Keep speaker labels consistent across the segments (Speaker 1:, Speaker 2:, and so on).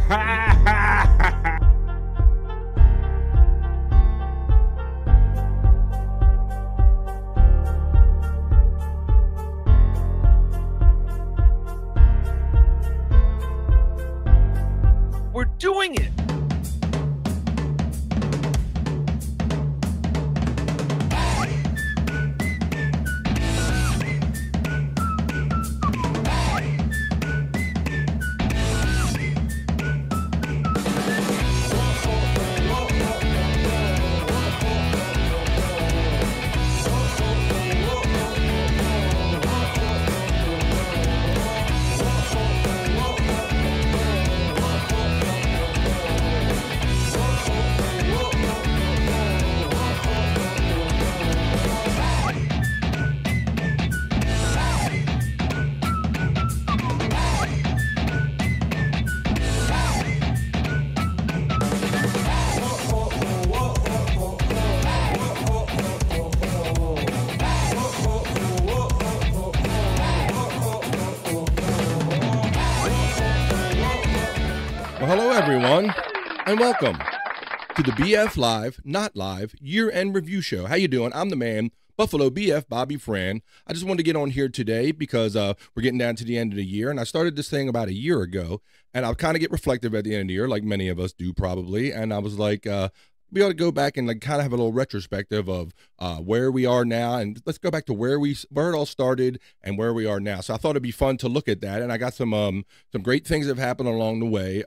Speaker 1: We're doing it.
Speaker 2: Hello, everyone, and welcome to the BF Live, Not Live, year-end review show. How you doing? I'm the man, Buffalo BF, Bobby Fran. I just wanted to get on here today because we're getting down to the end of the year, and I started this thing about a year ago, and I'll kind of get reflective at the end of the year, like many of us do probably, and I was like, we ought to go back and like kind of have a little retrospective of where we are now, and let's go back to where it all started and where we are now. So I thought it'd be fun to look at that, and I got some great things that have happened along the way.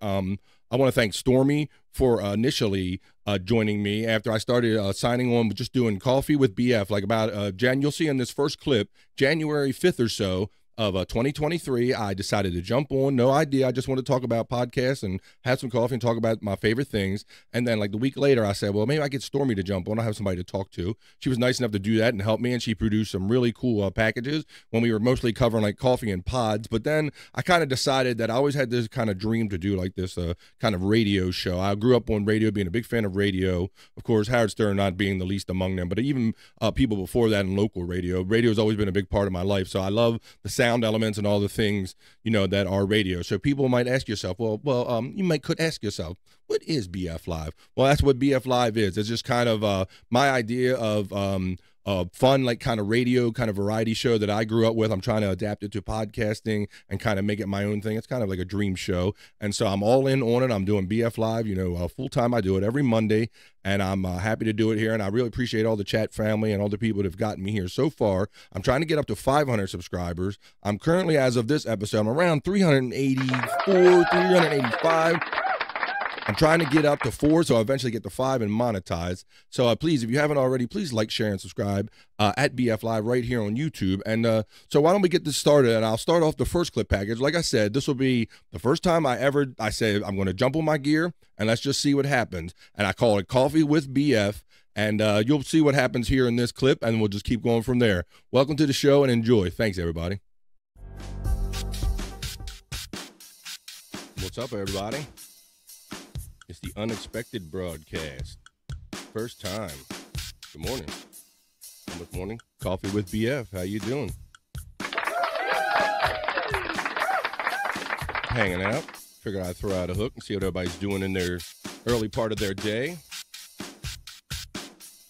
Speaker 2: I want to thank Stormy for initially joining me after I started signing on with just doing coffee with BF, like about you'll see in this first clip, January 5th or so of 2023, I decided to jump on. No idea. I just want to talk about podcasts and have some coffee and talk about my favorite things. And then like the week later, I said, well, maybe I get Stormy to jump on. I have somebody to talk to. She was nice enough to do that and help me. And she produced some really cool packages when we were mostly covering like coffee and pods. But then I kind of decided that I always had this kind of dream to do like this kind of radio show. I grew up on radio, being a big fan of radio. Of course, Howard Stern not being the least among them, but even people before that in local radio. Radio has always been a big part of my life. So I love the sound elements and all the things, you know, that are radio. So people might ask yourself, could ask yourself, what is BF Live? Well, that's what BF Live is. It's just kind of my idea of fun, like kind of radio, kind of variety show that I grew up with. I'm trying to adapt it to podcasting and kind of make it my own thing. It's kind of like a dream show. And so I'm all in on it. I'm doing BF Live, you know, full time. I do it every Monday, and I'm happy to do it here. And I really appreciate all the chat family and all the people that have gotten me here so far. I'm trying to get up to 500 subscribers. I'm currently, as of this episode, I'm around 384, 385. I'm trying to get up to 4, so I'll eventually get to 5 and monetize. So please, if you haven't already, please like, share, and subscribe at BF Live right here on YouTube. And so why don't we get this started? And I'll start off the first clip package. Like I said, this will be the first time I say I'm going to jump on my gear and let's just see what happens. And I call it Coffee with BF. And you'll see what happens here in this clip, and we'll just keep going from there. Welcome to the show and enjoy. Thanks, everybody. What's up, everybody? It's the unexpected broadcast. First time. Good morning. Good morning. Coffee with BF. How you doing? Hanging out. Figured I'd throw out a hook and see what everybody's doing in their early part of their day.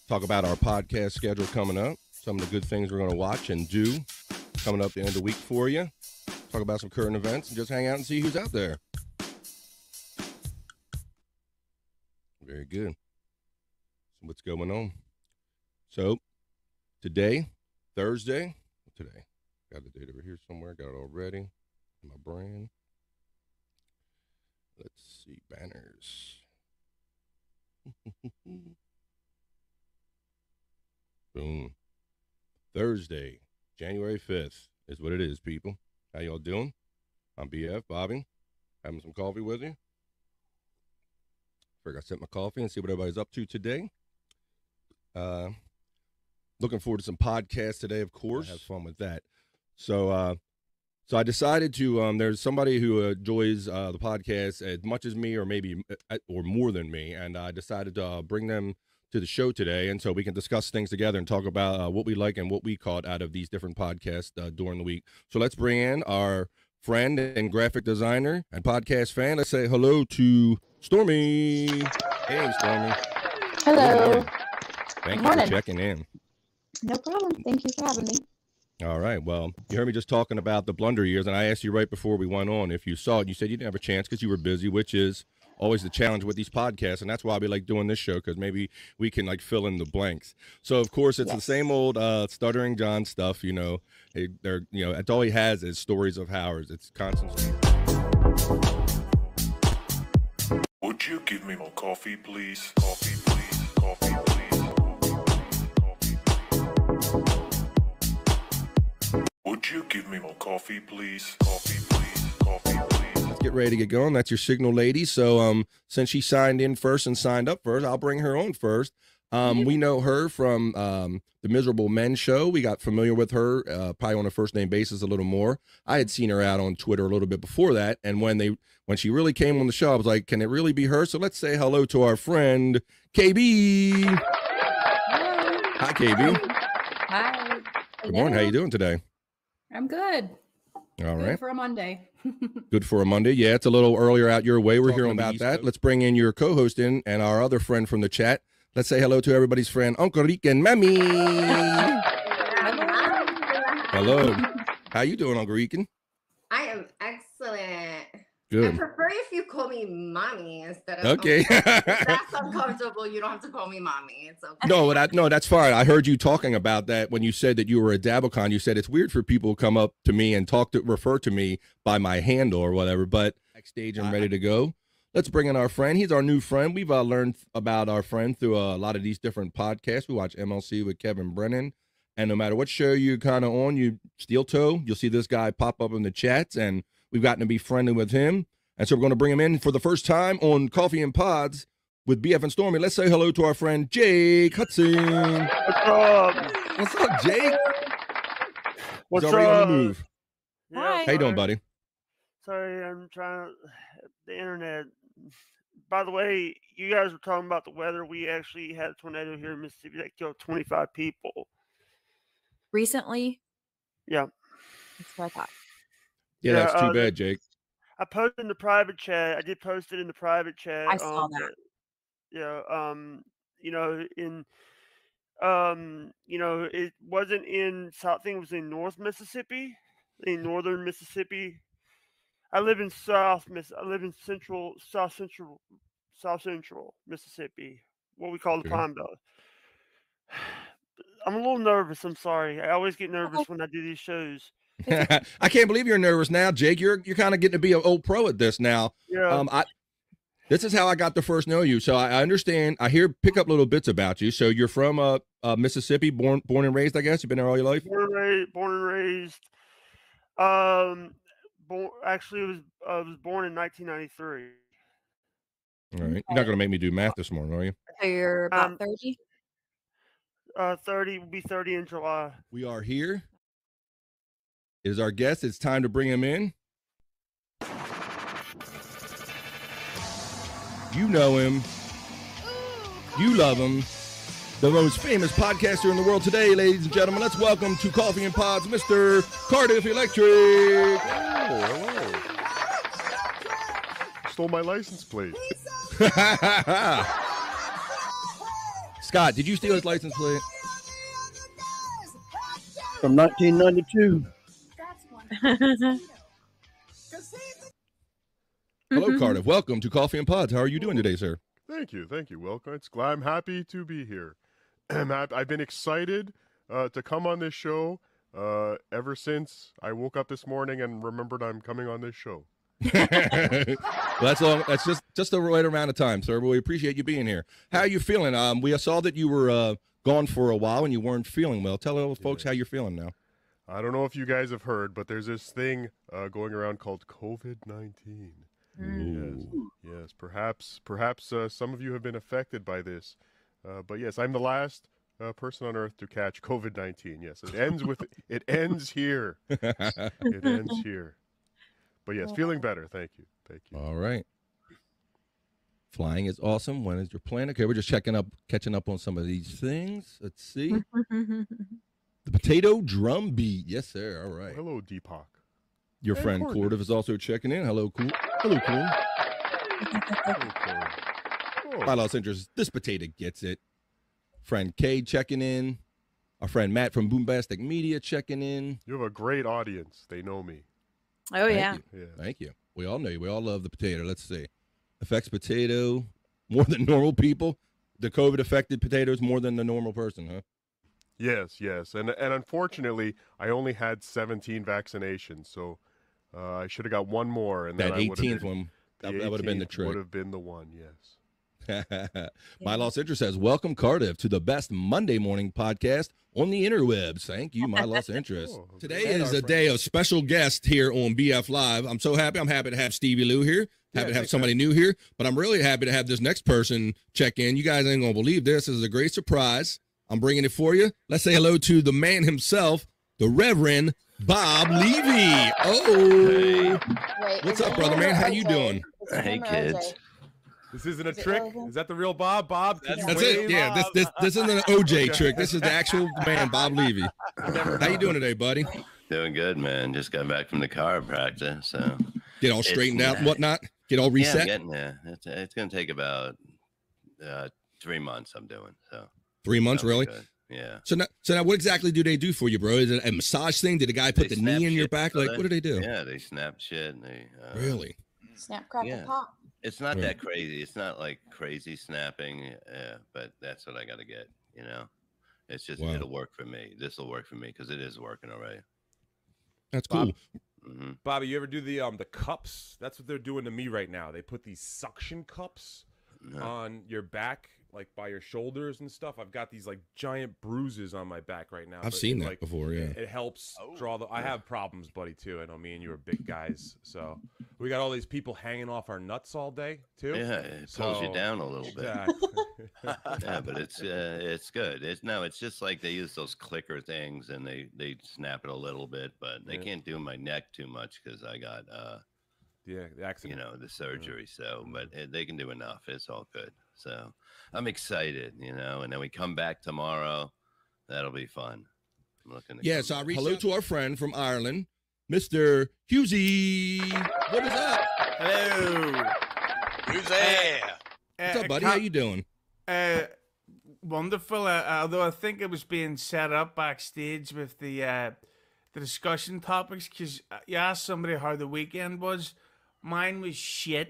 Speaker 2: Talk about our podcast schedule coming up. Some of the good things we're going to watch and do coming up the end of the week for you. Talk about some current events and just hang out and see who's out there. Very good. So what's going on? So today, Thursday, today, got the date over here somewhere. Got it all ready in my brain. Let's see, banners. Boom. Thursday, January 5th is what it is, people. How y'all doing? I'm BF, Bobby. Having some coffee with you. I sip my coffee and see what everybody's up to today. Looking forward to some podcasts today, of course. Have fun with that. So I decided to, there's somebody who enjoys the podcast as much as me or maybe or more than me, and I decided to bring them to the show today, and so we can discuss things together and talk about what we like and what we caught out of these different podcasts during the week. So let's bring in our friend and graphic designer and podcast fan. Let's say hello to Stormy. Hey, Stormy.
Speaker 1: Hello.
Speaker 2: Thank you for checking in.
Speaker 1: No problem. Thank you for having me.
Speaker 2: All right. Well, you heard me just talking about the blunder years, and I asked you right before we went on if you saw it. You said you didn't have a chance because you were busy, which is always the challenge with these podcasts, and that's why we like doing this show, because maybe we can like fill in the blanks. So of course it's the same old Stuttering John stuff, you know. It's all he has is stories of Howard's. It's constantly.
Speaker 3: Would you give me more coffee, please? Coffee, please. Coffee, please. Coffee, please. Would you give me more coffee, please? Coffee, please. Coffee, please.
Speaker 2: Let's get ready to get going. That's your signal, lady. So since she signed in first and signed up first, I'll bring her on first. We know her from the Miserable Men show. We got familiar with her probably on a first name basis a little more. I had seen her out on Twitter a little bit before that, and when she really came on the show, I was like, can it really be her? So let's say hello to our friend KB.
Speaker 4: Hello.
Speaker 2: Hi, KB.
Speaker 4: Hi.
Speaker 2: Good morning. How you doing today?
Speaker 4: I'm good.
Speaker 2: All right.
Speaker 4: Good for a Monday.
Speaker 2: Good for a Monday. Yeah, it's a little earlier out your way. We're hearing about that. Let's bring in your co-host in and our other friend from the chat. Let's say hello to everybody's friend, Uncle Rican, Mami. Hello. How you doing, Uncle Rican?
Speaker 5: I am excellent.
Speaker 2: Good.
Speaker 5: I prefer if you call me Mommy instead of
Speaker 2: okay.
Speaker 5: If that's uncomfortable, you don't have to call me Mommy. It's okay.
Speaker 2: No, that's fine. I heard you talking about that when you said that you were a Dabocon. You said it's weird for people to come up to me and refer to me by my handle or whatever, but backstage and ready to go. Let's bring in our friend. He's our new friend. We've learned about our friend through a lot of these different podcasts. We watch MLC with Kevin Brennan. And no matter what show you're kind of on, you steel toe, you'll see this guy pop up in the chats. And we've gotten to be friendly with him. And so we're going to bring him in for the first time on Coffee and Pods with BF and Stormy. Let's say hello to our friend Jake Hudson.
Speaker 6: What's up?
Speaker 2: What's up, Jake?
Speaker 6: What's
Speaker 2: He's already
Speaker 6: up?
Speaker 2: on the move.
Speaker 4: Hi.
Speaker 2: How you doing, buddy?
Speaker 6: Sorry, I'm trying the internet. By the way, you guys were talking about the weather. We actually had a tornado here in Mississippi that killed 25 people.
Speaker 4: Recently?
Speaker 6: Yeah.
Speaker 4: That's what I thought.
Speaker 2: Yeah, that's too bad, Jake.
Speaker 6: I posted in the private chat. I did post it in the private chat.
Speaker 4: I saw that.
Speaker 6: It wasn't in South. I think it was in North Mississippi, in northern Mississippi. I live in South Central Mississippi, what we call the Pine Belt. I'm a little nervous. I'm sorry. I always get nervous when I do these shows.
Speaker 2: I can't believe you're nervous now, Jake. You're kind of getting to be an old pro at this now.
Speaker 6: Yeah.
Speaker 2: This is how I got to first know you. So I understand. I pick up little bits about you. So you're from Mississippi, born and raised, I guess. You've been there all your life.
Speaker 6: Born and raised. Actually, I was born in 1993.
Speaker 2: All right. You're not going to make me do math this morning, are you?
Speaker 4: So you're about 30?
Speaker 6: 30 will be 30 in July.
Speaker 2: We are here. It is our guest. It's time to bring him in. You know him. You love him. The most famous podcaster in the world today, ladies and gentlemen. Let's welcome to Coffee and Pods, Mr. Cardiff Electric.
Speaker 3: Hello. Stole my license plate.
Speaker 2: Scott, did you steal his license plate?
Speaker 7: From 1992.
Speaker 2: Hello, Cardiff. Welcome to Coffee and Pods. How are you doing today, sir?
Speaker 3: Thank you. Welcome. I'm happy to be here. I've been excited to come on this show ever since I woke up this morning and remembered I'm coming on this show.
Speaker 2: That's just the right amount of time, sir. But we appreciate you being here. How are you feeling? We saw that you were gone for a while and you weren't feeling well. Tell all the folks how you're feeling now.
Speaker 3: I don't know if you guys have heard, but there's this thing going around called COVID-19. Yes. Perhaps some of you have been affected by this. But yes, I'm the last person on Earth to catch COVID-19. Yes, it ends here. It ends here. But yes, feeling better. Thank you.
Speaker 2: All right. Flying is awesome. When is your plan? Okay, we're just catching up on some of these things. Let's see. The potato drum beat. Yes, sir. All right.
Speaker 3: Hello, Deepak.
Speaker 2: Your friend Cardiff is also checking in. Hello, cool. Hello, cool. My lost interest. This potato gets it. Friend Kay checking in. Our friend Matt from Boombastic Media checking in.
Speaker 3: You have a great audience. They know me.
Speaker 4: Oh, yeah.
Speaker 2: Thank you. We all know you. We all love the potato. Let's see. Affects potato more than normal people. The COVID affected potatoes more than the normal person, huh?
Speaker 3: Yes. And unfortunately, I only had 17 vaccinations, so I should have got one more. And
Speaker 2: that
Speaker 3: then
Speaker 2: 18th one, that would have been the trick.
Speaker 3: Would have been the one, yes.
Speaker 2: My lost interest says, welcome Cardiff to the best Monday morning podcast on the interwebs. Thank you, my lost interest. Today is a day of special guests here on BF Live. I'm so happy. I'm happy to have Stevie Lou here. Happy to have somebody new here, but I'm really happy to have this next person check in. You guys ain't gonna believe this. This is a great surprise. I'm bringing it for you. Let's say hello to the man himself, the Reverend Bob Levy. Oh,
Speaker 1: Wait,
Speaker 2: what's up, brother man? How you doing?
Speaker 8: Hey, kids.
Speaker 3: This isn't a trick. Is that the real Bob? Bob?
Speaker 2: That's it. Yeah, this isn't an OJ trick. This is the actual man, Bob Levy. How you doing today, buddy?
Speaker 8: Doing good, man. Just got back from the chiropractor, so
Speaker 2: get all straightened out and whatnot. Get all reset.
Speaker 8: Yeah, I'm getting there. It's going to take about 3 months. I'm doing so.
Speaker 2: 3 months, really?
Speaker 8: Good. Yeah.
Speaker 2: So now, what exactly do they do for you, bro? Is it a massage thing? Did the guy put the knee in your back? Like, what do they do?
Speaker 8: Yeah, they snap shit. And they
Speaker 2: really
Speaker 1: snap, crackle, pop.
Speaker 8: It's not that crazy. It's not like crazy snapping, but that's what I got to get. You know, it's just it'll work for me. This will work for me because it is working already.
Speaker 2: That's cool.
Speaker 9: Bobby, you ever do the cups? That's what they're doing to me right now. They put these suction cups on your back, like by your shoulders and stuff. I've got these like giant bruises on my back right now.
Speaker 2: I've seen that before. Yeah,
Speaker 9: it helps draw the. I have problems, buddy, too. I know me and you are big guys, so we got all these people hanging off our nuts all day too.
Speaker 8: Yeah, it pulls you down a little bit. Yeah, but it's good. It's just like they use those clicker things and they snap it a little bit, but they can't do my neck too much because I got
Speaker 9: the accident,
Speaker 8: the surgery. So, but they can do enough. It's all good. So I'm excited, and then we come back tomorrow. That'll be fun. I'm looking.
Speaker 2: So I reached out to our friend from Ireland, Mr. Hughezy. What is up?
Speaker 10: Hello. Hughezy.
Speaker 2: What's up, buddy? How you doing?
Speaker 10: Wonderful. Although I think it was being set up backstage with the discussion topics, because you asked somebody how the weekend was. Mine was shit.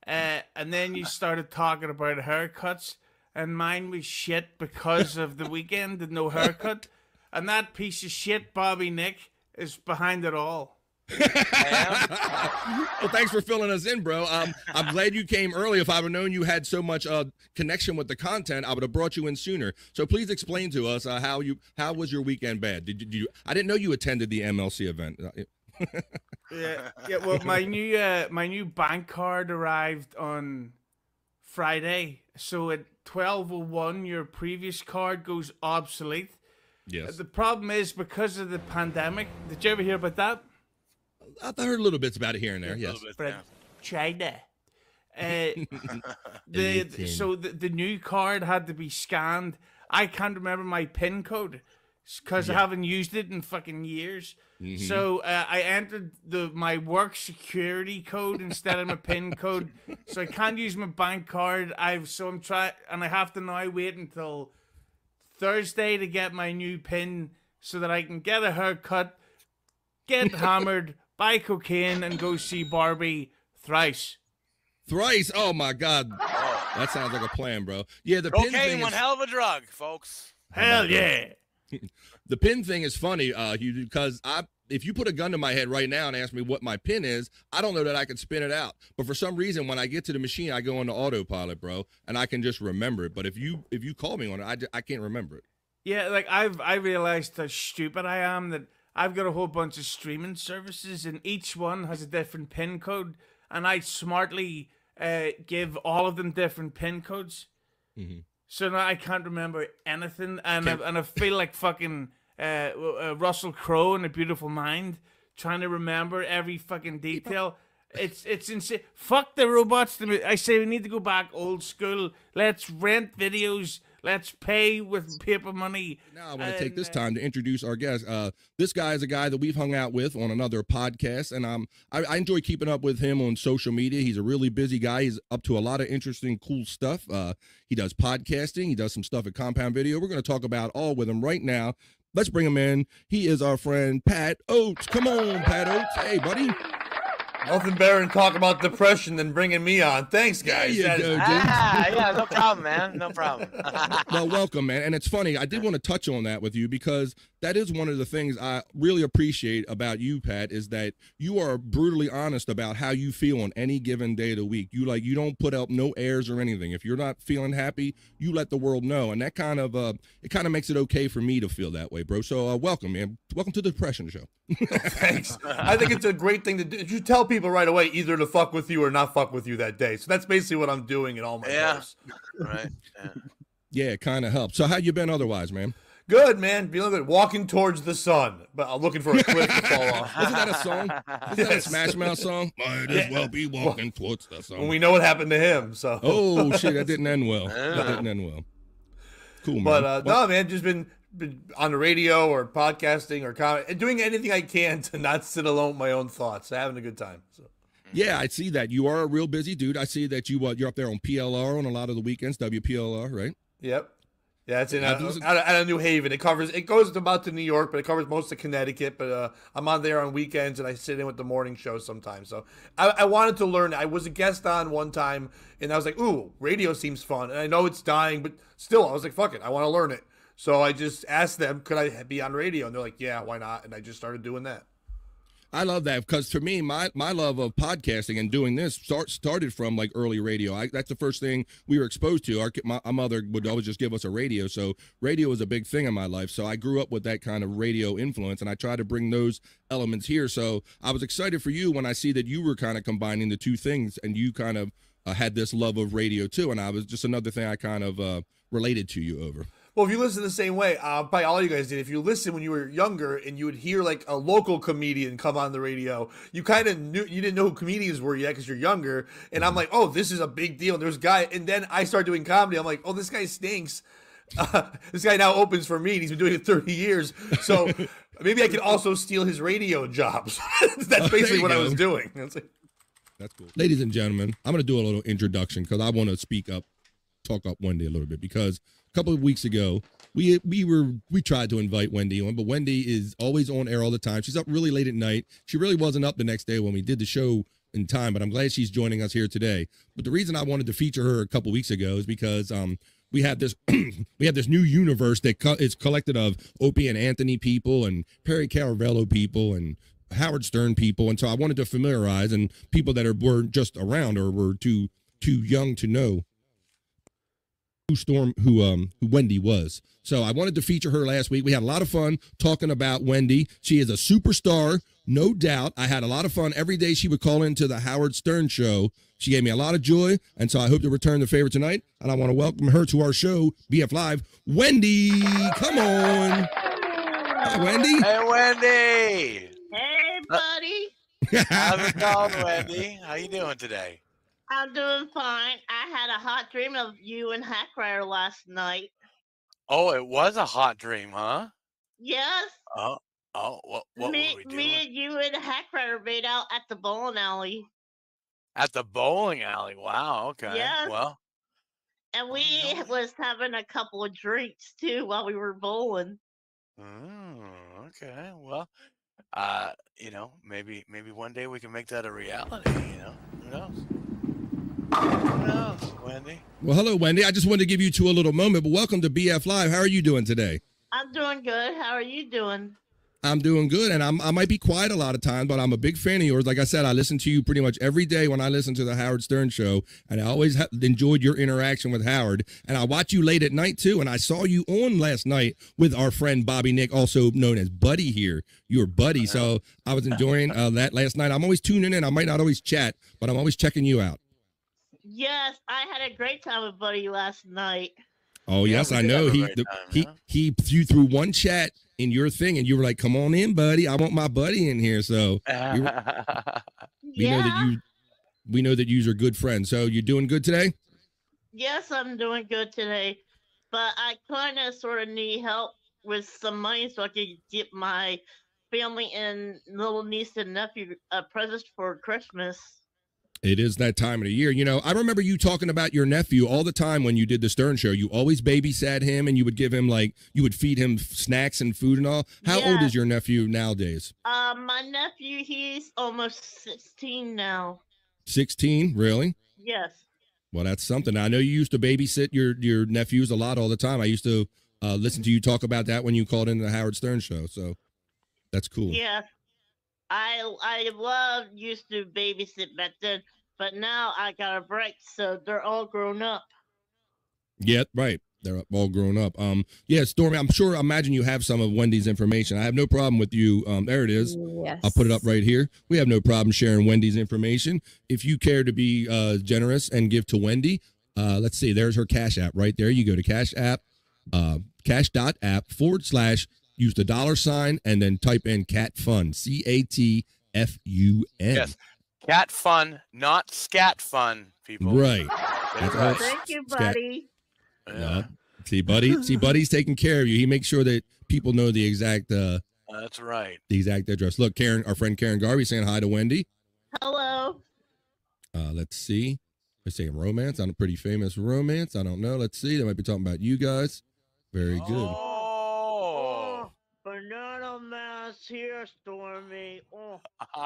Speaker 10: And then you started talking about haircuts, and mine was shit because of the weekend and no haircut. And that piece of shit, Bobby Nick, is behind it all.
Speaker 2: Well, thanks for filling us in, bro. I'm glad you came early. If I would known you had so much connection with the content, I would have brought you in sooner. So please explain to us how was your weekend bad? Did you? I didn't know you attended the MLC event.
Speaker 10: Yeah. Well, my new bank card arrived on Friday, so at 12:01, your previous card goes obsolete.
Speaker 2: Yes.
Speaker 10: The problem is because of the pandemic. Did you ever hear about that?
Speaker 2: I heard little bits about it here and there. Yes.
Speaker 10: China. So the new card had to be scanned. I can't remember my PIN code because I haven't used it in fucking years. So I entered my work security code instead of my PIN code. So I can't use my bank card. I'm trying, and I have to now wait until Thursday to get my new PIN so that I can get a haircut, get hammered, buy cocaine, and go see Barbie thrice.
Speaker 2: Thrice? Oh my God, that sounds like a plan, bro. Yeah, the PIN thing is
Speaker 11: one hell of a drug, folks.
Speaker 10: Hell yeah.
Speaker 2: The PIN thing is funny, because if you put a gun to my head right now and ask me what my PIN is, I don't know that I can spin it out. But for some reason, when I get to the machine, I go into autopilot, bro, and I can just remember it. But if you call me on it, I can't remember it.
Speaker 10: Yeah, like I realized how stupid I am that I've got a whole bunch of streaming services and each one has a different PIN code, and I smartly give all of them different PIN codes. So now I can't remember anything, and I feel like fucking Russell Crowe in A Beautiful Mind, trying to remember every fucking detail. It's insane. Fuck the robots. I say we need to go back old school. Let's rent videos Let's pay with paper money.
Speaker 2: Now I want to take this time to introduce our guest. This guy is a guy that we've hung out with on another podcast, and I enjoy keeping up with him on social media. He's a really busy guy. He's up to a lot of interesting, cool stuff. He does podcasting. He does some stuff at Compound Video. We're going to talk about all with him right now. Let's bring him in. He is our friend Pat Oates. Come on, Pat Oates. Hey, buddy.
Speaker 12: Nothing better than talk about depression than bringing me on. Thanks, guys.
Speaker 2: There you go, dude.
Speaker 11: Yeah, no problem, man. No problem.
Speaker 2: Well, welcome, man. And it's funny, I did want to touch on that with you because that is one of the things I really appreciate about you, Pat, is that you are brutally honest about how you feel on any given day of the week. You don't put out no airs or anything. If you're not feeling happy, you let the world know. And that kind of it kind of makes it okay for me to feel that way, bro. So welcome, man. Welcome to the Depression Show.
Speaker 12: Thanks. I think it's a great thing to do. You tell people right away either to fuck with you or not fuck with you that day. So that's basically what I'm doing in all my posts.
Speaker 11: Right.
Speaker 2: Yeah, it kind of helps. So how you been otherwise, man?
Speaker 12: Good, man. Feeling good. Walking towards the sun, but I'm looking for a cliff to fall off.
Speaker 2: Isn't that a song? Isn't that a Smash Mouth song? Might as well be walking towards the sun.
Speaker 12: When we know what happened to him, so.
Speaker 2: Oh shit, that didn't end well. That didn't end well. Cool, man.
Speaker 12: But no, man, just been on the radio or podcasting or doing anything I can to not sit alone with my own thoughts. Having a good time. So.
Speaker 2: Yeah, I see that. You are a real busy dude. I see that you're up there on PLR on a lot of the weekends, WPLR, right?
Speaker 12: Yep. Yeah, it's in out of New Haven. It goes about to New York, but it covers most of Connecticut. But I'm on there on weekends, and I sit in with the morning show sometimes. So I wanted to learn. I was a guest on one time, and I was like, ooh, radio seems fun. And I know it's dying, but still, I was like, fuck it, I want to learn it. So I just asked them, could I be on radio? And they're like, yeah, why not? And I just started doing that.
Speaker 2: I love that because for me, my love of podcasting and doing this started from like early radio. That's the first thing we were exposed to. My mother would always just give us a radio, so radio was a big thing in my life. So I grew up with that kind of radio influence, and I try to bring those elements here. So I was excited for you when I see that you were kind of combining the two things, and you kind of had this love of radio too. And I was just another thing I kind of related to you over.
Speaker 12: Well, if you listen the same way, probably all you guys did. If you listen when you were younger and you would hear like a local comedian come on the radio, you kind of knew you didn't know who comedians were yet because you're younger. And I'm like, oh, this is a big deal. And there's a guy, and then I started doing comedy. I'm like, oh, this guy stinks. This guy now opens for me. And he's been doing it 30 years. So maybe I could also steal his radio jobs. That's basically what I was doing. That's
Speaker 2: cool. Ladies and gentlemen, I'm going to do a little introduction because I want to speak up, talk up Wendy a little bit because a couple of weeks ago, we tried to invite Wendy on, but Wendy is always on air all the time. She's up really late at night. She really wasn't up the next day when we did the show in time, but I'm glad she's joining us here today. But the reason I wanted to feature her a couple weeks ago is because we have this we have this new universe that is collected of Opie and Anthony people and Perry Caravello people and Howard Stern people, and so I wanted to familiarize and people that were just around or were too young to know who Wendy was. So I wanted to feature her last week. We had a lot of fun talking about Wendy. She is a superstar, no doubt. I had a lot of fun every day she would call into the Howard Stern show. She gave me a lot of joy, and so I hope to return the favor tonight. And I want to welcome her to our show, BF Live. Wendy, come on. Hi, Wendy.
Speaker 11: Hey, Wendy.
Speaker 13: Hey, buddy.
Speaker 11: How's it going, Wendy? How you doing today?
Speaker 13: I'm doing fine. I had a hot dream of you and Hackride last night.
Speaker 11: Oh, it was a hot dream, huh?
Speaker 13: Yes.
Speaker 11: What were we doing?
Speaker 13: Me and you and Hackride made out at the bowling alley.
Speaker 11: At the bowling alley. Wow. Okay.
Speaker 13: Yes.
Speaker 11: Well.
Speaker 13: And we was having a couple of drinks too while we were bowling.
Speaker 11: Okay. Well, maybe one day we can make that a reality. Who knows? Who knows, Wendy?
Speaker 2: Well, hello, Wendy. I just wanted to give you two a little moment, but welcome to BF Live. How are you doing today?
Speaker 13: I'm doing good. How are you doing?
Speaker 2: I'm doing good, and I might be quiet a lot of times, but I'm a big fan of yours. Like I said, I listen to you pretty much every day when I listen to the Howard Stern show, and I always enjoyed your interaction with Howard. And I watch you late at night, too, and I saw you on last night with our friend Bobby Nick, also known as Buddy here, your buddy. So I was enjoying that last night. I'm always tuning in. I might not always chat, but I'm always checking you out.
Speaker 13: Yes, I had a great time with Buddy last night.
Speaker 2: Oh, yes, I know. He threw through one chat in your thing, and you were like, "Come on in, buddy. I want my buddy in here." So we know that you are good friends. So you're doing good today?
Speaker 13: Yes, I'm doing good today. but I kind of sort of need help with some money so I can get my family and little niece and nephew presents for Christmas.
Speaker 2: It is that time of the year. You know, I remember you talking about your nephew all the time when you did the Stern Show. You always babysat him and you would give him, like, you would feed him snacks and food and all. How old is your nephew nowadays?
Speaker 13: My nephew, he's almost 16 now.
Speaker 2: 16? Really?
Speaker 13: Yes.
Speaker 2: Well, that's something. I know you used to babysit your nephews a lot all the time. I used to listen to you talk about that when you called into the Howard Stern Show. So that's cool.
Speaker 13: Yeah. I used to babysit back then, but now I got a break, so they're all grown up.
Speaker 2: Yeah, right. They're all grown up. Yeah, Stormy, I imagine you have some of Wendy's information. I have no problem with you. There it is.
Speaker 4: Yes.
Speaker 2: I'll put it up right here. We have no problem sharing Wendy's information. If you care to be generous and give to Wendy, let's see, there's her Cash App right there. You go to Cash App, cash.app / use the $ and then type in Cat Fun, CATFUN.
Speaker 11: Yes, Cat Fun, not Scat Fun, people.
Speaker 2: Right.
Speaker 13: Thank you, buddy.
Speaker 2: Yeah. See, Buddy's taking care of you. He makes sure that people know the exact
Speaker 11: that's right.
Speaker 2: The exact address. Look, Karen, our friend Karen Garvey saying hi to Wendy.
Speaker 13: Hello.
Speaker 2: Let's see. They're saying romance on a pretty famous romance. I don't know. Let's see. They might be talking about you guys. Very good.
Speaker 13: Oh, Banana Man's here, Stormy. Oh,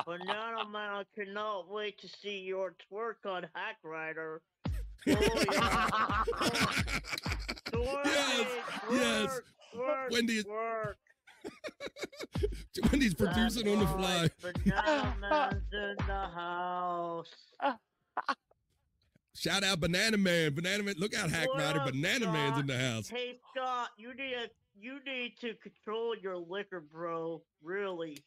Speaker 13: Banana Man, I cannot wait to see your twerk on Hackrider. Oh, yeah. Stormy,
Speaker 2: yes. Wendy
Speaker 13: twerk.
Speaker 2: Wendy's producing on the fly.
Speaker 13: Banana Man's in the house.
Speaker 2: Shout out Bananaman. Bananaman, look out, Hackrider. Bananaman's in the house.
Speaker 13: Hey, Scott, you need to control your liquor, bro. Really.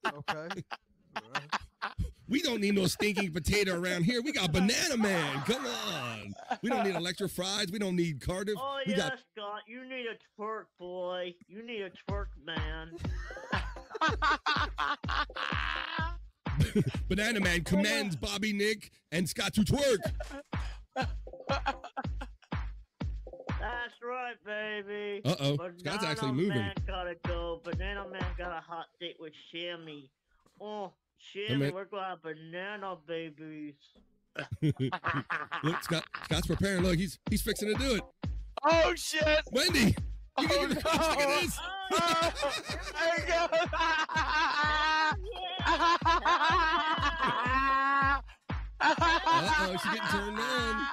Speaker 14: Okay.
Speaker 2: We don't need no stinking potato around here. We got Bananaman. Come on. We don't need ElectraFries. We don't need Cardiff.
Speaker 13: Oh,
Speaker 2: we
Speaker 13: yeah, Scott. You need a twerk, boy. You need a twerk, man.
Speaker 2: Bananaman commands Bobby, Nick, and Scott to twerk.
Speaker 13: That's right, baby.
Speaker 2: Uh-oh. Scott's actually moving.
Speaker 13: Man gotta go. Banana Man got a hot date with Shammy. Oh, Shammy, we're gonna have banana babies.
Speaker 2: Look, Scott's preparing. Look, he's fixing to do it.
Speaker 11: Oh, shit.
Speaker 2: Wendy, you get your first look at this. Uh-oh, she's getting turned on.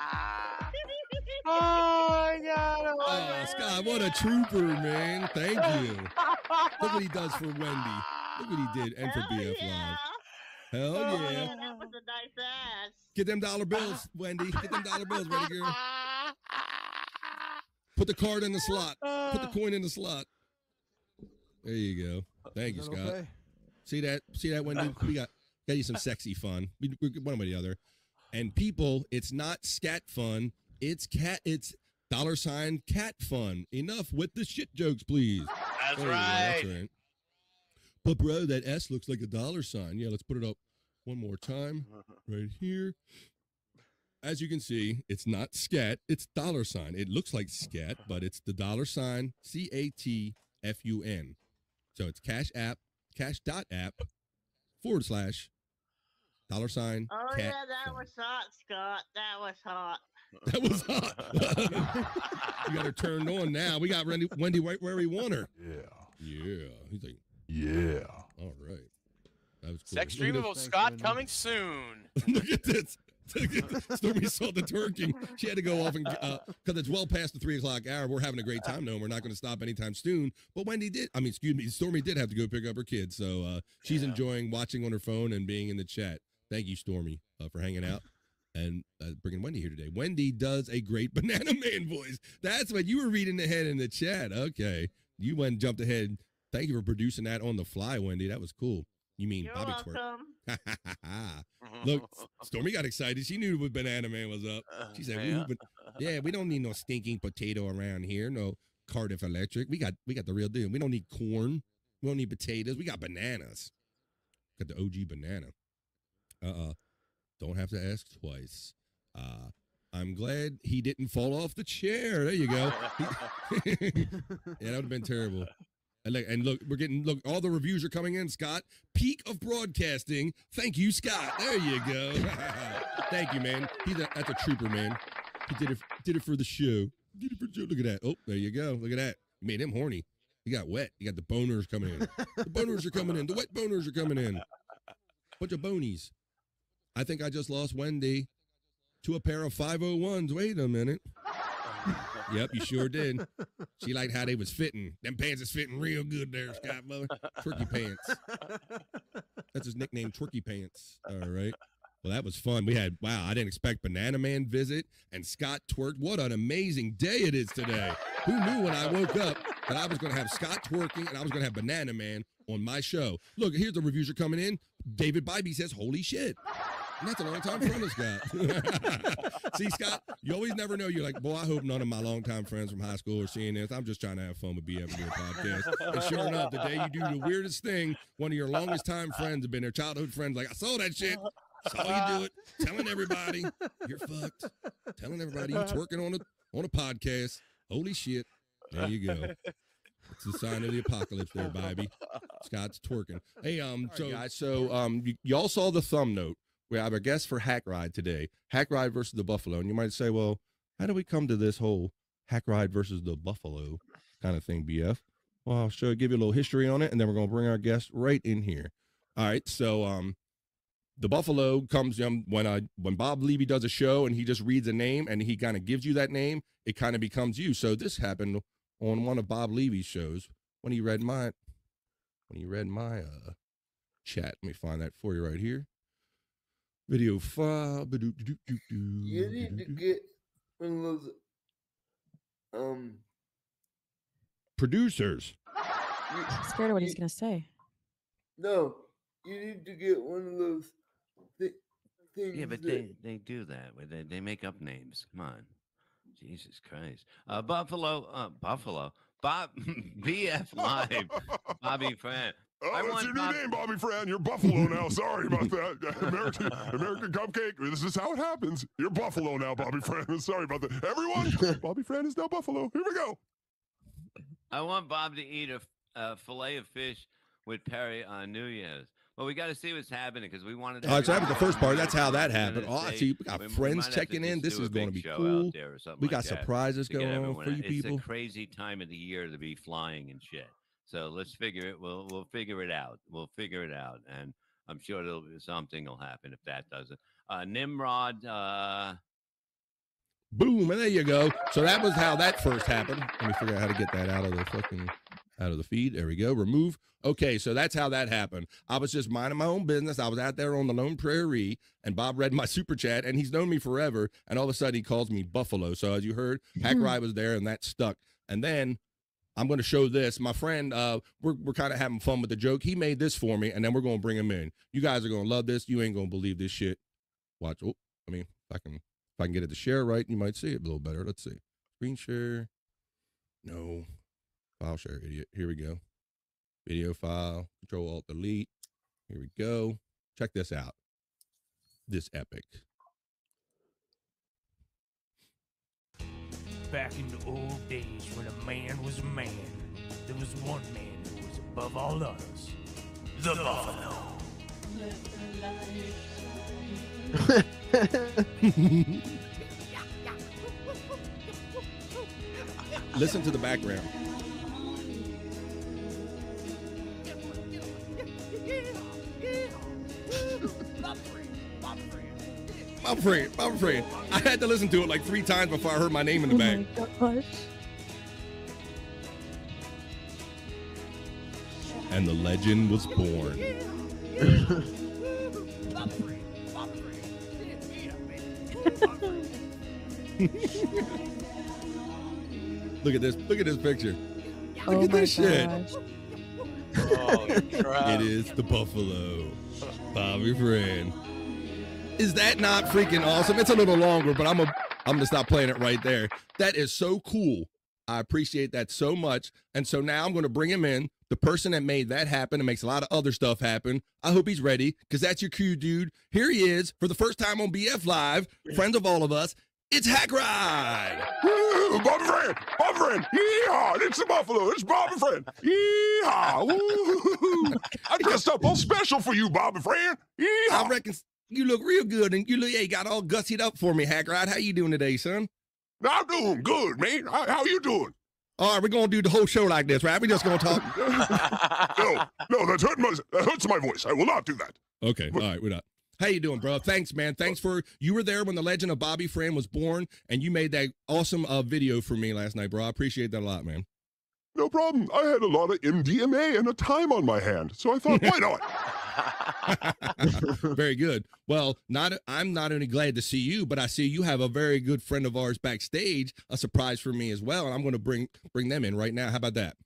Speaker 11: Oh, my God.
Speaker 2: Oh, Scott, what a trooper, man. Thank you. Look what he does for Wendy. Look what he did, and for BF Live. Hell yeah.
Speaker 13: That was a nice ass.
Speaker 2: Get them dollar bills, Wendy. Get them dollar bills, ready, girl. Put the card in the slot. Put the coin in the slot. There you go. Thank you, Scott.
Speaker 14: Okay?
Speaker 2: See that, Wendy? We got you some sexy fun. We're one way or the other. And people, it's not scat fun. It's $cat fun. Enough with the shit jokes, please.
Speaker 11: That's right.
Speaker 2: That's right. But bro, that S looks like a $. Yeah, let's put it up one more time. Right here. As you can see, it's not scat, it's $. It looks like scat, but it's the $, CATFUN. So it's cash.app / $.
Speaker 13: Oh, yeah, that was hot, Scott. That was hot.
Speaker 2: That was hot. You got her turned on now. We got Wendy right where we want her. Yeah. He's like, yeah. All right. That was cool.
Speaker 11: Sex dream of Scott coming soon.
Speaker 2: Look at this. Stormy saw the twerking. She had to go off and because it's well past the 3 o'clock hour. We're having a great time now. We're not going to stop anytime soon. But Stormy did have to go pick up her kids, so she's enjoying watching on her phone and being in the chat. Thank you, Stormy, for hanging out and bringing Wendy here today. Wendy does a great Bananaman voice. That's what you were reading ahead in the chat. Okay, you went and jumped ahead. Thank you for producing that on the fly, Wendy. That was cool. You mean
Speaker 13: You're
Speaker 2: Bobby
Speaker 13: welcome.
Speaker 2: Twerk? Look, Stormy got excited. She knew what Bananaman was up. She said, we don't need no stinking potato around here. No Cardiff Electric. We got the real deal. We don't need corn. We don't need potatoes. We got bananas. Got the OG banana. Don't have to ask twice. I'm glad he didn't fall off the chair. There you go. Yeah, that would have been terrible. And look, look, all the reviews are coming in, Scott. Peak of broadcasting. Thank you, Scott. There you go. Thank you, man. That's a trooper, man. He did it for the show. Did it for the show. Look at that. Oh, there you go. Look at that. You made him horny. He got wet. You got the boners coming in. The boners are coming in. The wet boners are coming in. Bunch of bonies. I think I just lost Wendy to a pair of 501s. Wait a minute. Yep, you sure did. She liked how they was fitting. Them pants is fitting real good there, Scott, brother. Twerky pants. That's his nickname, Twerky Pants. All right. Well, that was fun. Wow, I didn't expect Bananaman visit and Scott twerked. What an amazing day it is today. Who knew when I woke up that I was going to have Scott twerking and I was going to have Bananaman on my show? Look, here's the reviews are coming in. David Bybee says, holy shit. And that's a long-time friend of Scott. See, Scott, you always never know. You're like, boy, I hope none of my longtime friends from high school are seeing this. I'm just trying to have fun with BF and do a podcast. And sure enough, the day you do the weirdest thing, one of your longest-time friends have been their childhood friends, like, I saw that shit. Saw you do it. Telling everybody you're fucked. Telling everybody you're twerking on a podcast. Holy shit. There you go. It's the sign of the apocalypse there, Bybee. Scott's twerking. Hey, so guys, y'all saw the thumb note. We have a guest for Hackride today. Hackride versus the Buffalo. And you might say, well, how do we come to this whole Hackride versus the Buffalo kind of thing, BF? Well, I'll give you a little history on it, and then we're going to bring our guest right in here. All right, so the Buffalo comes when Bob Levy does a show and he just reads a name and he kind of gives you that name, it kind of becomes you. So this happened on one of Bob Levy's shows when he read my chat. Let me find that for you right here. Video file.
Speaker 14: You need to get one of those
Speaker 2: producers.
Speaker 4: I'm scared of what he's gonna say.
Speaker 14: No, you need to get one of those things.
Speaker 8: Yeah, but they do that. They make up names. Come on. Jesus Christ. Buffalo. Bob BF Live. Bobby Fran.
Speaker 3: Oh, that's your new name, Bobby Fran. You're Buffalo now. Sorry about that. American Cupcake. This is how it happens. You're Buffalo now, Bobby Fran. Sorry about that. Everyone, Bobby Fran is now Buffalo. Here we go.
Speaker 8: I want Bob to eat a fillet of fish with Perry on New Year's. Well, we got to see what's happening because we wanted to.
Speaker 2: So that was the first part. That's how that happened. Oh, see, we got friends checking in. This is going to be cool. We got surprises going on for you people.
Speaker 8: It's a crazy time of the year to be flying and shit. So let's figure it. We'll figure it out. We'll figure it out, and I'm sure something will happen if that doesn't. Nimrod.
Speaker 2: Boom, and there you go. So that was how that first happened. Let me figure out how to get that out of the feed. There we go. Remove. Okay, so that's how that happened. I was just minding my own business. I was out there on the Lone Prairie, and Bob read my super chat, and he's known me forever. And all of a sudden, he calls me Buffalo. So as you heard, Hackride was there, and that stuck. And then I'm going to show this. My friend, we're kind of having fun with the joke. He made this for me, and then we're going to bring him in. You guys are going to love this. You ain't going to believe this shit. Watch. Oh, if I can get it to share right, you might see it a little better. Let's see. Screen share. No. File share, idiot. Here we go. Video file. Control Alt Delete. Here we go. Check this out. This epic.
Speaker 15: Back in the old days when a man was a man, there was one man who was above all others. The Buffalo.
Speaker 2: Listen to the background. My friend. I had to listen to it like 3 times before I heard my name in the back.
Speaker 4: Oh my gosh.
Speaker 2: And the legend was born. Look at this. Look at this picture. Look at this shit.
Speaker 11: Oh, crap.
Speaker 2: It is the Buffalo. Bobby Friend. Is that not freaking awesome? It's a little longer, but I'm gonna stop playing it right there. That is so cool. I appreciate that so much. And so now I'm gonna bring him in. The person that made that happen and makes a lot of other stuff happen. I hope he's ready, because that's your cue, dude. Here he is for the first time on BF Live, friend of all of us. It's Hackride.
Speaker 16: Bobby Friend, yeehaw, it's the Buffalo, it's Bobby Friend, yeehaw, woo-hoo-hoo. I dressed up all special for you, Bobby Friend, yeehaw.
Speaker 2: I reckon you look real good, and you got all gussied up for me, Hackride. How you doing today, son?
Speaker 16: I'm doing good, man. How you doing?
Speaker 2: All right, we're going to do the whole show like this, right? We're just going to talk.
Speaker 16: No, that hurts my voice. I will not do that.
Speaker 2: Okay, all right, we're not. How you doing, bro? Thanks, man. Thanks you were there when the legend of Bobby Friend was born, and you made that awesome video for me last night, bro. I appreciate that a lot, man.
Speaker 16: No problem. I had a lot of MDMA and a time on my hand, so I thought, why
Speaker 2: not? Very good. Well, I'm not only glad to see you, but I see you have a very good friend of ours backstage, a surprise for me as well, and I'm going to bring them in right now. How about that?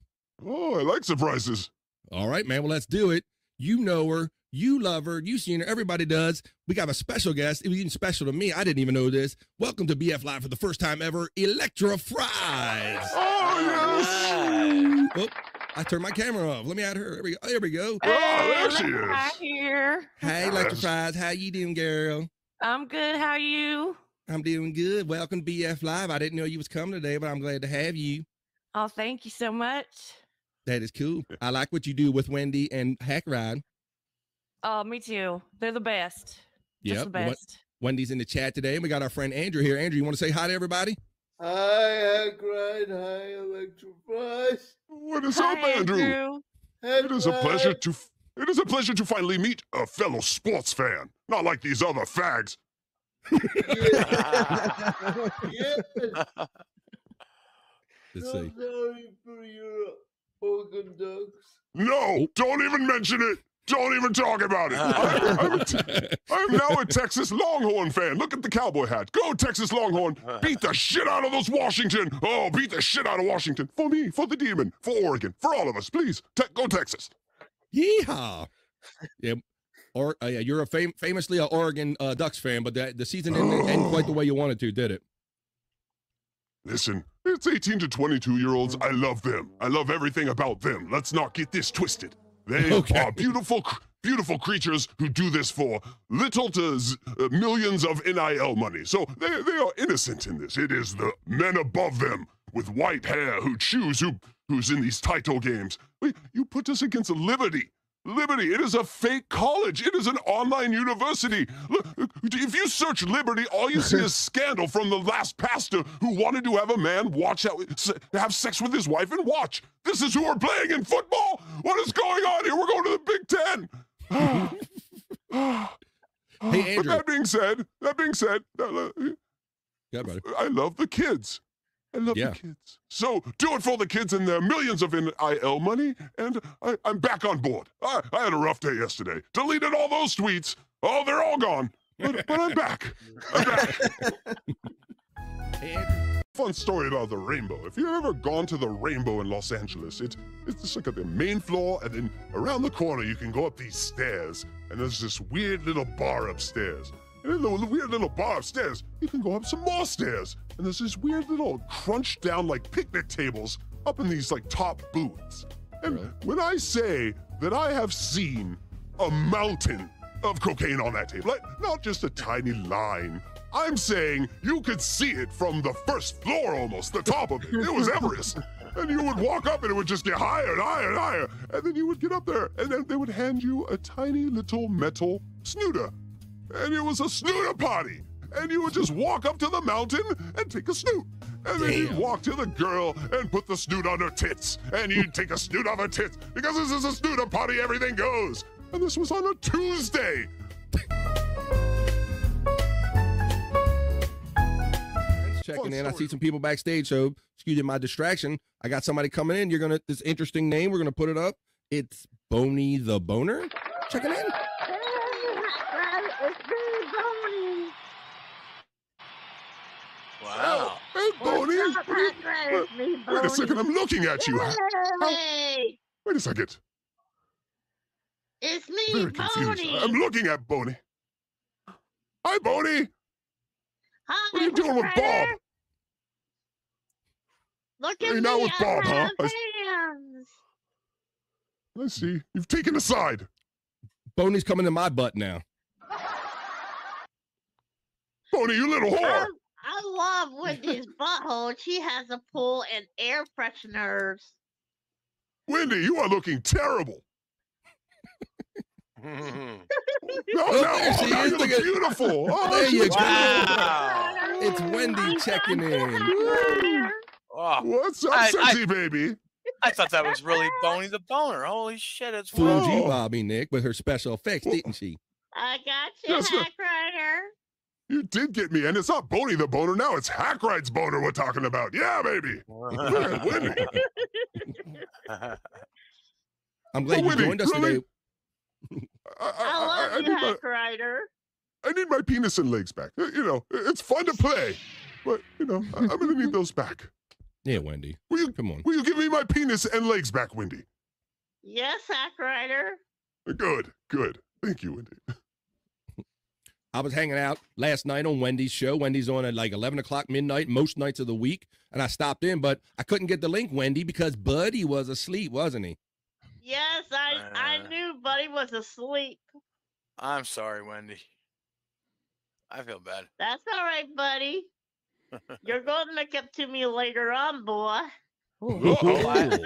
Speaker 16: Oh, I like surprises.
Speaker 2: All right, man. Well, let's do it. You know her. You love her. You seen her. Everybody does. We got a special guest. It was even special to me. I didn't even know this. Welcome to BF Live for the first time ever, ElectraFry.
Speaker 16: Oh, yes.
Speaker 2: Oh, I turned my camera off. Let me add her. There we go.
Speaker 16: Oh, there she is.
Speaker 17: Here.
Speaker 2: Hey, ElectraFry. How you doing, girl?
Speaker 17: I'm good. How are you?
Speaker 2: I'm doing good. Welcome to BF Live. I didn't know you was coming today, but I'm glad to have you.
Speaker 17: Oh, thank you so much.
Speaker 2: That is cool. I like what you do with Wendy and Hackride.
Speaker 17: Oh, me too. They're the best.
Speaker 2: Yeah,
Speaker 17: the best.
Speaker 2: Wendy's in the chat today, and we got our friend Andrew here. Andrew, you want to say hi to everybody?
Speaker 14: Hi, Hackride. Hi, ElectraFry.
Speaker 16: What is up, Andrew? It is a pleasure to finally meet a fellow sports fan, not like these other fags.
Speaker 14: Yes.
Speaker 2: Let's see.
Speaker 14: Sorry for your Oregon Ducks.
Speaker 16: No, don't even mention it. Don't even talk about it. I'm now a Texas Longhorn fan. Look at the cowboy hat. Go, Texas Longhorn. Beat the shit out of those Washington. Oh, beat the shit out of Washington. For me, for the Demon, for Oregon, for all of us. Please, go Texas.
Speaker 2: Yeehaw. Yeah. You're famously an Oregon Ducks fan, but the season didn't end quite the way you wanted to, did it?
Speaker 16: Listen, it's 18 to 22-year-olds. I love them. I love everything about them. Let's not get this twisted. They are beautiful, beautiful creatures who do this for little to millions of NIL money. So they are innocent in this. It is the men above them with white hair who choose who's in these title games. You put us against Liberty. Liberty, it is a fake college. It is an online university. Look, if you search Liberty, all you see is scandal from the last pastor who wanted to have a man have sex with his wife and watch. This is who we're playing in football? What is going on here? We're going to the Big Ten.
Speaker 2: Hey, Andrew.
Speaker 16: But that being said,
Speaker 2: yeah, buddy.
Speaker 16: I love the kids. I love the kids. So do it for the kids and their millions of NIL money, and I'm back on board. I had a rough day yesterday. Deleted all those tweets. Oh, they're all gone. But I'm back. Fun story about the Rainbow. If you've ever gone to the Rainbow in Los Angeles, it's just like at the main floor, and then around the corner you can go up these stairs, and there's this weird little bar upstairs. And in the weird little bar upstairs, you can go up some more stairs. And there's this weird little crunched down like picnic tables up in these like top booths. And when I say that I have seen a mountain of cocaine on that table, like not just a tiny line, I'm saying you could see it from the first floor almost, the top of it. It was Everest. And you would walk up and it would just get higher and higher and higher. And then you would get up there and then they would hand you a tiny little metal snooter. And it was a snooter party. And you would just walk up to the mountain and take a snoot. And then you'd walk to the girl and put the snoot on her tits. And you'd take a snoot off her tits. Because this is a snooter party, everything goes. And this was on a Tuesday.
Speaker 2: Checking in. I see some people backstage, so excuse my distraction. I got somebody coming in. This interesting name. We're gonna put it up. It's Boney the Boner. Checking in.
Speaker 13: It's me, Boney.
Speaker 16: Wow. Hey, Boney. Wait a second. I'm looking at you.
Speaker 13: Hey.
Speaker 16: Wait a second.
Speaker 13: It's me,
Speaker 16: Very confused.
Speaker 13: Boney.
Speaker 16: I'm looking at Boney. Hi, Boney.
Speaker 13: Hi,
Speaker 16: What are you doing with Bob?
Speaker 13: Look
Speaker 16: Hey,
Speaker 13: at
Speaker 16: now
Speaker 13: me.
Speaker 16: with Bob,
Speaker 13: I
Speaker 16: huh?
Speaker 13: have hands.
Speaker 16: I see. You've taken a side.
Speaker 2: Boney's coming to my butt now.
Speaker 16: Boney, you little whore.
Speaker 13: I love Wendy's butthole. She has a pool and air fresheners.
Speaker 16: Wendy, you are looking terrible. No,
Speaker 2: there she is.
Speaker 16: you look beautiful. Oh,
Speaker 2: there you go.
Speaker 11: Wow.
Speaker 2: It's Wendy checking in.
Speaker 11: Oh,
Speaker 16: What's up, sexy baby?
Speaker 11: I thought that was really Boney the Boner. Holy shit, it's
Speaker 2: Fooled you,
Speaker 11: Wendy.
Speaker 2: Bobby Nick, with her special effects, didn't she?
Speaker 13: I got you,
Speaker 16: Yes, sir.
Speaker 13: Hackride.
Speaker 16: You did get me, and it's not Boney the Boner now. It's Hackride's boner we're talking about. Yeah, baby. Look at Wendy.
Speaker 2: I'm glad you
Speaker 16: Wendy,
Speaker 2: joined us
Speaker 16: really?
Speaker 2: today.
Speaker 13: I love you, Hackride.
Speaker 16: I need my penis and legs back. You know, it's fun to play, but, you know, I'm going to need those back.
Speaker 2: Yeah, Wendy. Come on.
Speaker 16: Will you give me my penis and legs back, Wendy?
Speaker 13: Yes, Hackride.
Speaker 16: Good. Thank you, Wendy.
Speaker 2: I was hanging out last night on Wendy's show. Wendy's on at like 11 o'clock midnight most nights of the week, and I stopped in, but I couldn't get the link, Wendy, because Buddy was asleep, wasn't he?
Speaker 13: Yes, I knew Buddy was asleep.
Speaker 11: I'm sorry, Wendy. I feel bad.
Speaker 13: That's all right, Buddy. You're going to make up to me later on, boy.
Speaker 11: I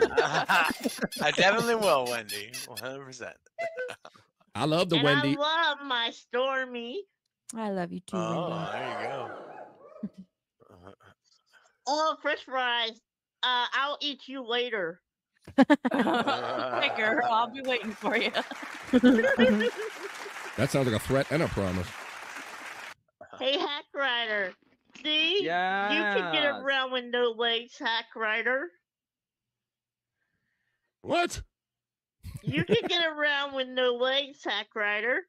Speaker 11: definitely will, Wendy. 100%.
Speaker 2: I love the
Speaker 13: And
Speaker 2: Wendy.
Speaker 13: I love my Stormy.
Speaker 4: I love you too,
Speaker 11: Oh,
Speaker 4: Wendy.
Speaker 11: there you go.
Speaker 13: Oh, French fries. I'll eat you later.
Speaker 17: Hey, girl, I'll be waiting for you.
Speaker 2: That sounds like a threat and a promise.
Speaker 13: Hey, Hackride. See? You can get
Speaker 18: Yes.
Speaker 13: around with no legs, Hackride.
Speaker 16: What?
Speaker 13: You can get around with no legs, Hackride.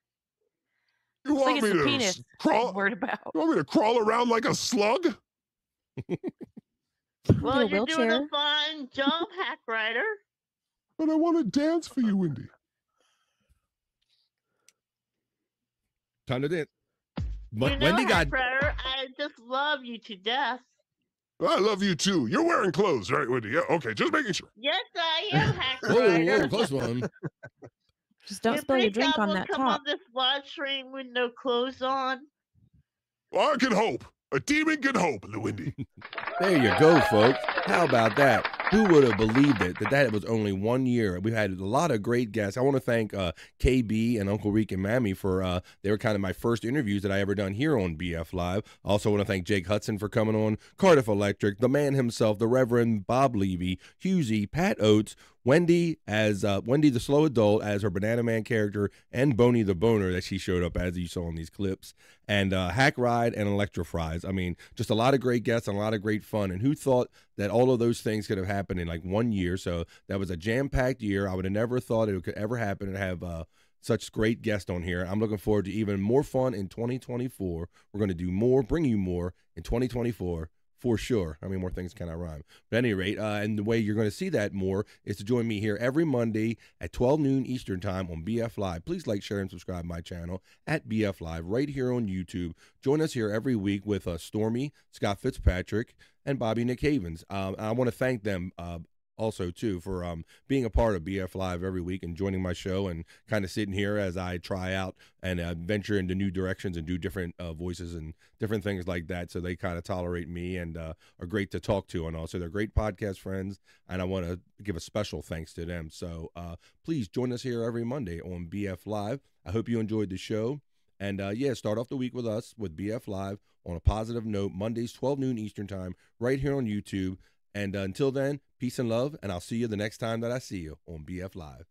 Speaker 16: You want me to crawl?
Speaker 17: Word about.
Speaker 16: You want me to crawl around like a slug?
Speaker 13: Well,
Speaker 4: a
Speaker 13: you're doing
Speaker 4: wheelchair.
Speaker 13: a fine job, Hackride.
Speaker 16: But I want to dance for you, Wendy.
Speaker 2: Time to dance.
Speaker 13: You know,
Speaker 2: Wendy got.
Speaker 13: Hackride, I just love you to death.
Speaker 16: I love you too. You're wearing clothes, right, Wendy? Yeah, okay, just making sure.
Speaker 13: Yes, I am,
Speaker 2: Whoa,
Speaker 13: Hackride.
Speaker 2: whoa, close one.
Speaker 4: Just don't spill your drink on that
Speaker 13: come
Speaker 4: top.
Speaker 13: on this live stream with no clothes on?
Speaker 16: Well, I can hope. A demon can hope, Wendy.
Speaker 2: There you go, folks. How about that? Who would have believed it, that was only 1 year? We've had a lot of great guests. I want to thank KB and Uncle Rican and Mami for, they were kind of my first interviews that I ever done here on BF Live. I also want to thank Jake Hudson for coming on, Cardiff Electric, the man himself, the Reverend Bob Levy, Hughezy, Pat Oates, Wendy as Wendy the Slow Adult as her Bananaman character, and Boney the Boner that she showed up as you saw in these clips, and Hackride and ElectraFries. I mean, just a lot of great guests and a lot of great fun. And who thought that all of those things could have happened in like 1 year? So that was a jam-packed year. I would have never thought it could ever happen and have such great guests on here. I'm looking forward to even more fun in 2024. We're going to do more, bring you more in 2024. For sure. I mean, more things cannot rhyme. But at any rate, and the way you're going to see that more is to join me here every Monday at 12 noon Eastern Time on BF Live. Please like, share, and subscribe to my channel at BF Live right here on YouTube. Join us here every week with Stormy, Scott Fitzpatrick, and Bobby Nick Havens. I want to thank them also, too, for being a part of BF Live every week and joining my show and kind of sitting here as I try out and venture into new directions and do different voices and different things like that. So they kind of tolerate me and are great to talk to. And also, they're great podcast friends, and I want to give a special thanks to them. So please join us here every Monday on BF Live. I hope you enjoyed the show. And, yeah, start off the week with us with BF Live on a positive note, Mondays, 12 noon Eastern Time, right here on YouTube. And until then, peace and love, and I'll see you the next time that I see you on BF Live.